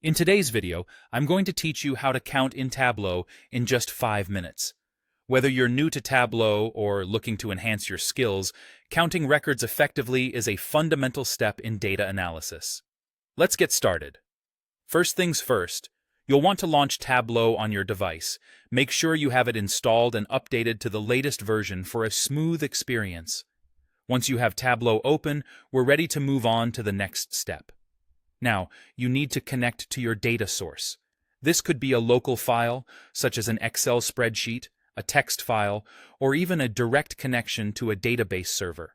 In today's video, I'm going to teach you how to count in Tableau in just 5 minutes. Whether you're new to Tableau or looking to enhance your skills, counting records effectively is a fundamental step in data analysis. Let's get started. First things first, you'll want to launch Tableau on your device. Make sure you have it installed and updated to the latest version for a smooth experience. Once you have Tableau open, we're ready to move on to the next step. Now, you need to connect to your data source. This could be a local file, such as an Excel spreadsheet, a text file, or even a direct connection to a database server.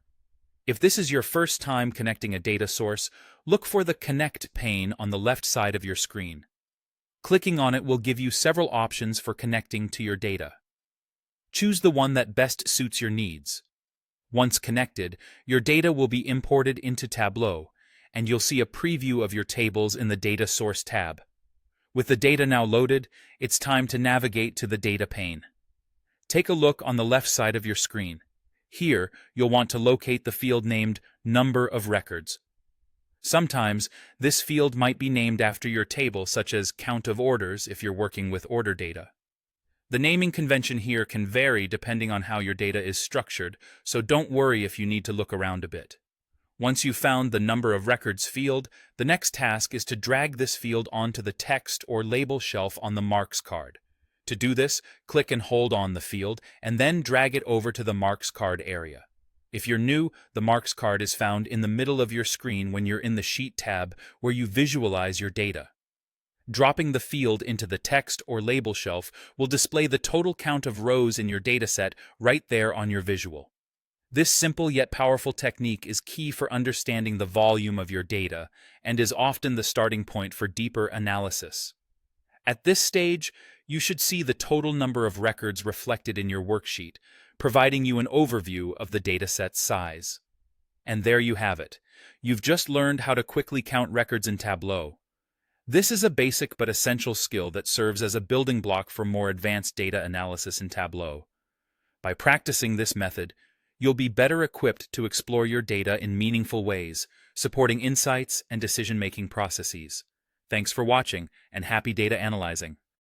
If this is your first time connecting a data source, look for the Connect pane on the left side of your screen. Clicking on it will give you several options for connecting to your data. Choose the one that best suits your needs. Once connected, your data will be imported into Tableau, and you'll see a preview of your tables in the Data Source tab. With the data now loaded, it's time to navigate to the Data pane. Take a look on the left side of your screen. Here, you'll want to locate the field named Number of Records. Sometimes, this field might be named after your table, such as Count of Orders if you're working with order data. The naming convention here can vary depending on how your data is structured, so don't worry if you need to look around a bit. Once you've found the Number of Records field, the next task is to drag this field onto the text or label shelf on the Marks card. To do this, click and hold on the field, and then drag it over to the Marks card area. If you're new, the Marks card is found in the middle of your screen when you're in the Sheet tab where you visualize your data. Dropping the field into the text or label shelf will display the total count of rows in your dataset right there on your visual. This simple yet powerful technique is key for understanding the volume of your data and is often the starting point for deeper analysis. At this stage, you should see the total number of records reflected in your worksheet, providing you an overview of the dataset's size. And there you have it. You've just learned how to quickly count records in Tableau. This is a basic but essential skill that serves as a building block for more advanced data analysis in Tableau. By practicing this method, you'll be better equipped to explore your data in meaningful ways, supporting insights and decision-making processes. Thanks for watching, and happy data analyzing.